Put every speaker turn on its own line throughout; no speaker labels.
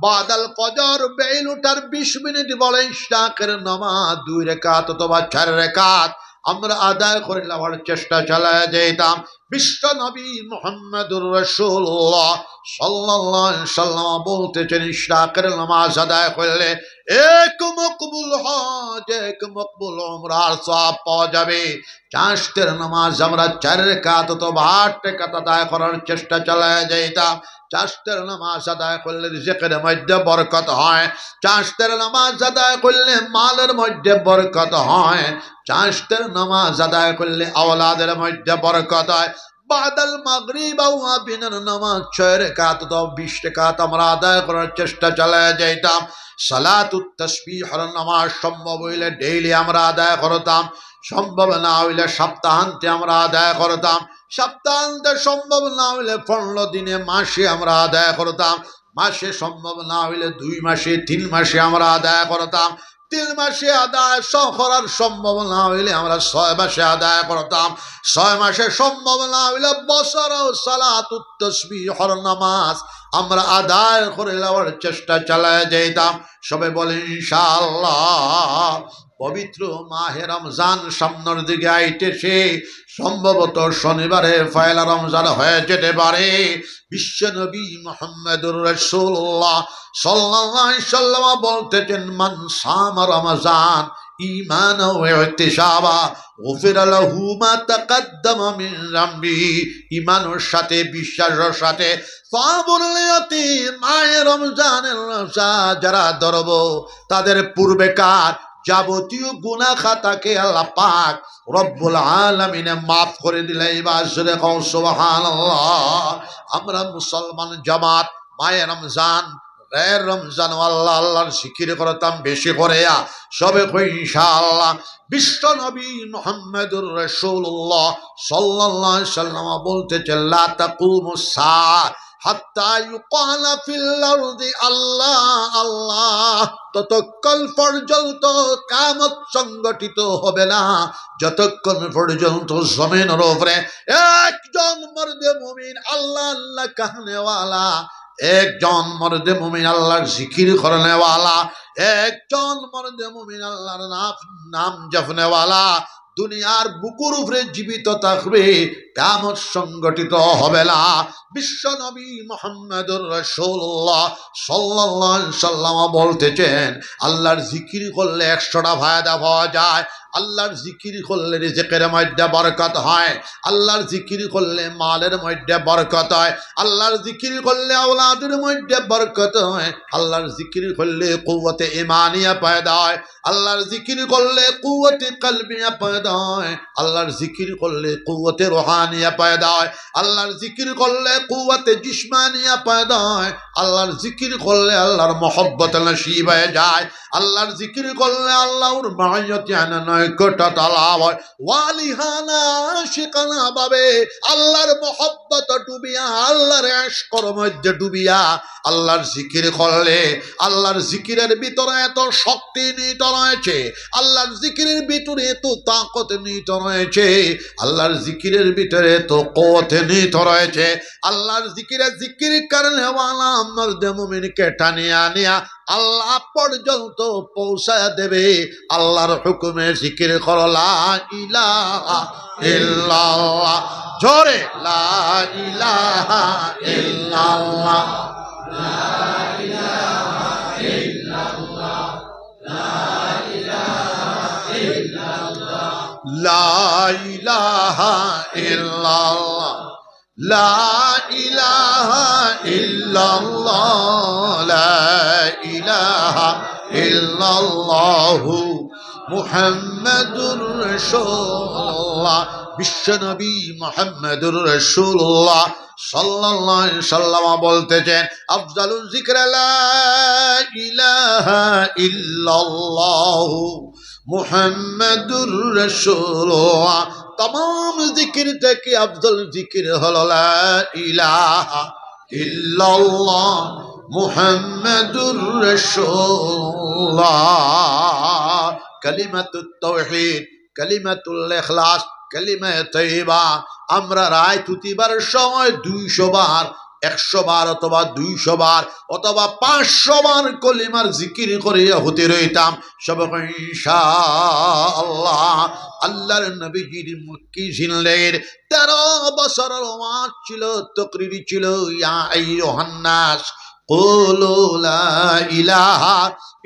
বাদাল ফজর বেল ওঠার 20 মিনিট বলে ইশরাকের নামাজ 2 রাকাত অথবা 4 রাকাত আমরা আদায় করে নেওয়ার চেষ্টা চালায় যেতাম। বিশ্ব নবী মুহাম্মদুর রাসূলুল্লাহ সাল্লাল্লাহু আলাইহি সাল্লাম বলতেছেন ইশরাকের নামাজ আদায় করলে এক মকবুল হজ এক মকবুল উমরার সওয়াব পাওয়া যাবে। চাষতের নামাজ আমরা 4 রাকাত অথবা 8 রাকাত আদায় করার চেষ্টা চালায় যেতাম। চাষতের নামাজ আদায় করলে রিজিকের মধ্যে বরকত হয়, চাষতের নামাজ আদায় করলে মালের মধ্যে বরকত হয়, চাষতের নামাজ আদায় করলে আওলাদের মধ্যে বরকত হয়। বাদাল মাগরিব ওয়া বিনার নামাজ 6 রাকাত অথবা 20 রাকাত আমরা আদায় করার চেষ্টা চালায় যেতাম। সালাতুত তাসবিহর নামাজ সম্ভব হইলে ডেইলি আমরা আদায় করতাম, সম্ভব না হইলে সপ্তাহান্তে আমরা আদায় করতাম, সপ্তাহান্তে সম্ভব না হইলে 15 দিনে মাসে আমরা আদায় করতাম, মাসে সম্ভব না হইলে 2 মাসে 3 মাসে আমরা আদায় করতাম, 3 মাসে আদায় করার সম্ভব না হইলে আমরা 6 মাসে আদায় করতাম, 6 মাসে সম্ভব না হইলে বছরও সালাতুত তাসবিহর নামাজ আমরা আদায় করে নেওয়ার চেষ্টা চালায় যেতাম। সবাই বলে ইনশাআল্লাহ। পবিত্র মাহে রমজান সামনের দিকে আইতেছে, সম্ভবত শনিবারে পয়লা রমজান হয়ে যেতে পারে। বিশ্বনবী মুহাম্মদুর রাসূলুল্লাহ সাল্লাল্লাহু আলাইহি সাল্লাম বলতেছেন মান সামা রমজান ঈমানাও ওয়া ইহতিসাবা গুফিরা লাহু মা তাকাদ্দামা মিন যামবি। ঈমানের সাথে বিশ্বাসের সাথে সওয়াবুল নিয়তি মাহে রমজানের রোজা যারা ধরব তাদের পূর্বেকার যাবতীয় গুনাহ খাতাকে আল্লাহ পাক রব্বুল আলামিন মাফ করে দিলে। এবার জোরে কও সুবহানাল্লাহ। আমরা মুসলমান জামাত মাহে রমজান গैर রমজান আল্লাহ আল্লাহর জিকির করতাম বেশি করে সবে কই ইনশাআল্লাহ। বিশ্ব নবী মুহাম্মদুর রাসূলুল্লাহ সাল্লাল্লাহু আলাইহি সাল্লাম বলতেছেন লা তাকুমুস সাআ হাত্তা ইউকালা ফিল আরদি আল্লাহ আল্লাহ। ততক্ষণ পর্যন্ত কিয়ামত সংগঠিত হবে না যতক্ষণ পর্যন্ত জমিনের উপরে একজন মর্দে মুমিন আল্লাহ আল্লাহ कहनेवाला, একজন মর্দে মুমিন আল্লাহর জিকির করনেওয়ালা, একজন মর্দে মুমিন আল্লাহর নাম জপনেওয়ালা দুনিয়ার বুকুর উপরে জীবিত থাকবে, কিয়ামত সংগঠিত হবে না। বিশ্ব নবী মুহাম্মদুর রাসূলুল্লাহ সাল্লাল্লাহু আলাইহি সাল্লাম বলতেছেন আল্লাহর জিকির করলে 100টা ফায়দা পাওয়া যায়। আল্লাহর জিকির করলে রিজিকের মধ্যে বরকত হয়, আল্লাহর জিকির করলে মালের মধ্যে বরকত হয়, আল্লাহর জিকির করলে আওলাদের মধ্যে বরকত হয়, আল্লাহর জিকির করলে কুওয়াতে ঈমানিয়া পয়দা হয়, আল্লাহর জিকির করলে কুওয়াতে কলবিয়া পয়দা হয়, আল্লাহর জিকির করলে কুওয়াতে রুহানিয়া পয়দা হয়, আল্লাহর জিকির করলে কুওয়াতে জিসমানিয়া পয়দা হয়, আল্লাহর জিকির করলে আল্লাহর মহব্বত নসিব হয়ে যায়, আল্লাহর জিকির করলে আল্লাহর মাইয়াতি নৈকট্যতা লাভ হয়। ওয়ালিহানা শিকানা ভাবে আল্লাহর মহব্বত ডুবিয়া আল্লাহর ইশকের মধ্যে ডুবিয়া আল্লাহর জিকির করলে আল্লাহর জিকিরের ভিতরে এত শক্তি নিহিত রয়েছে, আল্লাহর জিকিরের ভিতরে এত তাকত নিহিত রয়েছে, আল্লাহর জিকিরের ভিতরে এত কুওয়াত নিহিত রয়েছে। আল্লাহর জিকিরে জিকির করনে ওয়ালা মর্দে মুমিনকে টানিয়া নিয়া আল্লাহ পর্যন্ত পৌঁছায় দেবে। আল্লাহর হুকুমে জিকির করো লা ইলাহা ইল্লাল্লাহ, জোরে লা ইলাহা ইল্লাল্লাহ, লা ইলাহা ইল্লাল্লাহ, লা ইলাহা ইল্লাল্লাহ, লা ইলাহা ইল্লাল্লাহ, লা ইলাহা ইল্লাল্লাহ, লা ইলাহা ইল্লাল্লাহু মুহাম্মাদুর রাসূলুল্লাহ। বিশ্বনবী মুহাম্মদুর রাসূলুল্লাহ সাল্লাল্লাহু আলাইহি সাল্লাম বলতেছেন আফজালুজ যিকর লা ইলাহা ইল্লাল্লাহু মুহাম্মাদুর রাসূলুল্লাহ। तमाम जिक्र থেকে আফজল জিকির হলো লা ইলাহা ইল্লাল্লাহ মুহাম্মাদুর রাসূলুল্লাহ। কালিমাতুত তাওহীদ, কালিমাতুল ইখলাস, কালিমা তাইয়্যিবা আমরা রায় তুতিবার সময় 200 বার 100 বার অথবা 200 বার অথবা 500 বার কলিমার জিকির করিয়া হতে রইতাম সব ইনশাআল্লাহ। আল্লাহর নবীজির মক্কি জিন্দের 13 বছরের ওয়াজ ছিল, তাকরীর ছিল, ইয়া আইয়ুহান নাস কুলু লা ইলাহা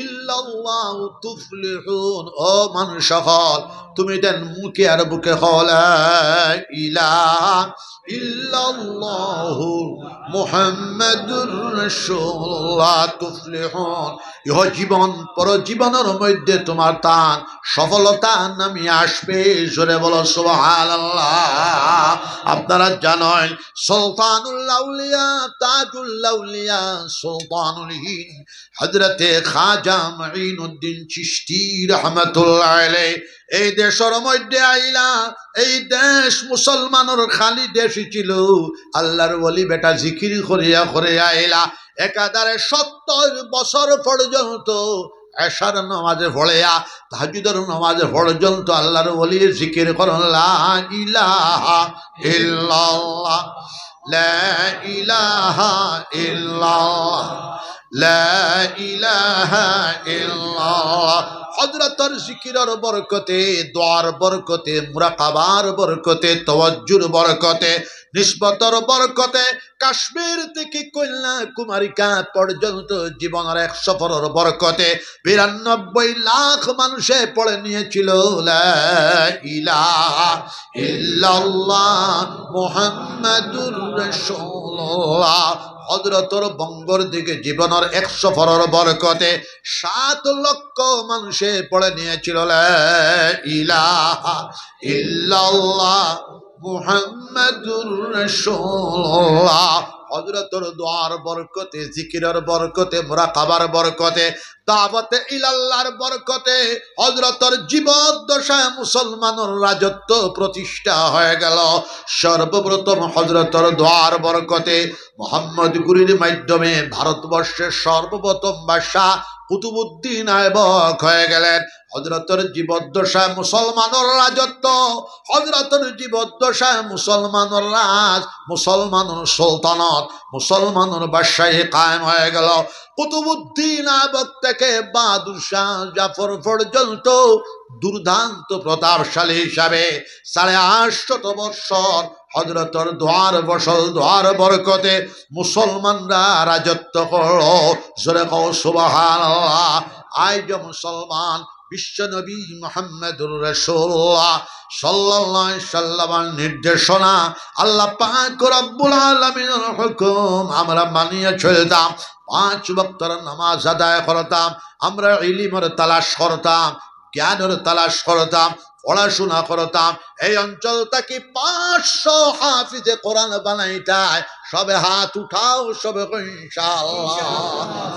ইল্লাল্লাহ তুফলিহুন। ও মানুষ সকল, তুমি দেন মুখে আর বুকে লা ইলাহা ইল্লাল্লাহু মুহাম্মাদুর রাসূলুল্লাহ তুফলিহুন। ইহ জীবন পর জীবনের মধ্যে তোমার তান সফলতা নামি আসবে। জোরে বলো সুবহানাল্লাহ। আপনারা জানেন সুলতানুল আউলিয়া তাজুল আউলিয়া সুলতানুল হিন্দ হযরতে খাজা মুঈনুদ্দিন চিশতি রাহমাতুল্লাহ আলাইহি এই দেশের মধ্যে আইলা, এই দেশ মুসলমানের খালি দেশই ছিল। আল্লাহর ওলি বেটা জিকির করিয়া করিয়া আইলা একাধারে 70 বছর পর্যন্ত এশার নামাজে পড়িয়া তাহাজ্জুদের নামাজে পর্যন্ত আল্লাহর ওলি জিকির করেন লা ইলাহা ইল্লাল্লাহ লা ইলাহা ইল্লাল্লাহ লা ইলাহা ইল্লাল্লাহ। হযরতের জিকিরের বরকতে, দোয়ার বরকতে, মুরাকাবার বরকতে, তাওয়াজ্জুর বরকতে, নিসবতের বরকতে কাশ্মীর থেকে কন্যাকুমারিকা পর্যন্ত জীবনের 1 সফরের বরকতে 92 লাখ মানুষে পড়ে নিয়েছিল লা ইলাহা ইল্লাল্লাহ মুহাম্মাদুর রাসূলুল্লাহ। হযরতর বঙ্গর দিকে জীবনের 1 সফরের বরকতে 7 লক্ষ মানুষে পড়ে নিয়েছিল লা ইলাহা ইল্লাল্লাহ মুহাম্মাদুর রাসূলুল্লাহ। হযরতর দোয়ার বরকতে, জিকিরের বরকতে, মুরাকাবার বরকতে, দাওয়াতে ইলাল্লাহর বরকতে হযরতর জীবদ্দশায় মুসলমানের রাজত্ব প্রতিষ্ঠা হয়ে গেল। সর্বপ্রথম হযরতর দোয়ার বরকতে মুহাম্মদ গুরির মাধ্যমে ভারতবর্ষের সর্বপ্রথম বাদশা কুতুবউদ্দিন আইবক হয়ে গেলেন। হযরতের জীবদ্দশায় মুসলমানের রাজত্ব, হযরতের জীবদ্দশায় মুসলমানের রাজ, মুসলমানের সুলতানত, মুসলমানের বাদশাহী কায়েম হয়ে গেল। কুতুবউদ্দিন আইবক থেকে বাহাদুর শাহ জাফর পর্যন্ত দুর্দান্ত প্রতাপশালী হিসাবে 850 বৎসর হযরতের দোয়ার বসল, দোয়ার বরকতে মুসলমানরা রাজত্ব করলো। জোরে কও সুবহানাল্লাহ। আজ মুসলমান বিশ্ব নবী মুহাম্মদুর রাসূলুল্লাহ সাল্লাল্লাহু আলাইহি সাল্লামের নির্দেশনা, আল্লাহ পাক রব্বুল আলামিনের হুকুম আমরা মানিয়ে চলতাম। 5 ওয়াক্তের নামাজ আদায় করতাম, আমরা ইলমের তালাশ করতাম, জ্ঞানের তালাশ করতাম, পড়াশোনা করতাম। এই অঞ্চলটাকে 500 হাফিজে কোরআন বানাইতায়। সবে হাত উঠাও, সবে ইনশাআল্লাহ।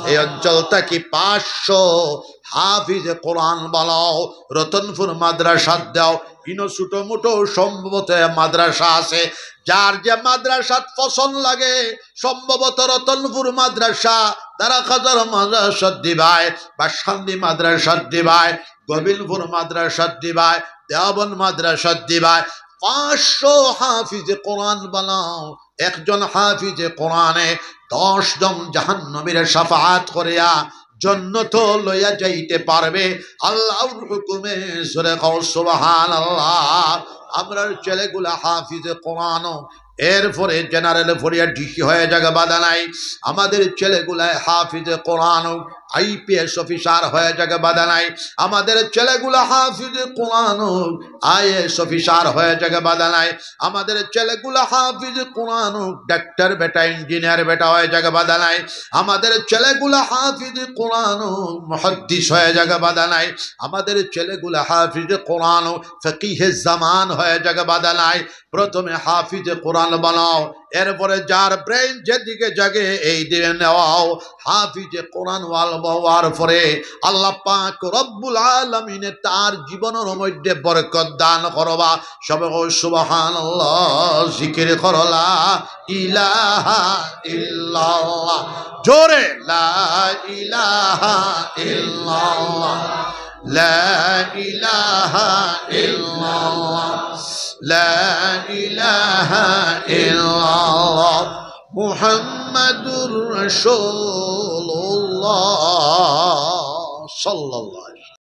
এই অঞ্চলটাকে 500 হাফিজে কোরআন বানাও। রতনপুর মাদ্রাসা দাও, ইনো ছোট মোটো সম্ভবত মাদ্রাসা আছে। যার যে মাদ্রাসা পছন্দ লাগে সম্ভবত রতনপুর মাদ্রাসা, দারাখাজার মাদ্রাসা দিবাই, বাসান্দি মাদ্রাসা দিবাই, গোবিন্দপুর মাদ্রাসা দিবাই, দেওবন্দ মাদ্রাসা দিবাই। 500 হাফিজে কোরআন বানাও। একজন হাফিজে কোরআনে 10 জন জাহান্নামীর শাফাআত করিয়া জান্নাত লইয়া যাইতে পারবে আল্লাহর হুকুমে। জোরে কও সুবহানাল্লাহ। আমরার ছেলেগুলা হাফিজে কোরআন, এরপরে জেনারেল ফরিয়া ডিসি হয়ে জায়গা বাধা নাই। আমাদের ছেলেগুলা হাফিজে কোরআন, আইপিএস অফিসার হয়ে জায়গা বাধা নাই। আমাদের ছেলেগুলা হাফিজে কোরআন, আইএস অফিসার হয়ে জায়গা বাধা নাই। আমাদের ছেলেগুলা হাফিজে কোরআন, ডাক্তার বেটা, ইঞ্জিনিয়ার বেটা হয়ে জায়গা বাধা নাই। আমাদের ছেলেগুলা হাফিজে কোরআন, মুহাদ্দিস হয়ে জায়গা বাধা নাই। আমাদের ছেলেগুলা হাফিজে কোরআন, ফকিহে জামান হয়ে জায়গা বাধা নাই। প্রথমে হাফিজে কোরআন বানাও, এরপরে যার ব্রেন যেদিকে জাগে এই দিকে নেওয়াও। হাফিজে কোরআন ওয়াল হওয়ার পরে আল্লাহ পাক রব্বুল আলামিন তার জীবনের মধ্যে বরকত দান করবা। সবে সুবহানাল্লাহ, জিকির করো লা ইলাহা ইল্লাল্লাহ। জোরে লা ইলাহা ইল্লাল্লাহ, লা ইলাহা ইল্লাল্লাহ, লা ইলাহা ইল্লাল্লাহ মুহাম্মাদুর রাসূলুল্লাহ সাল্লাল্লাহু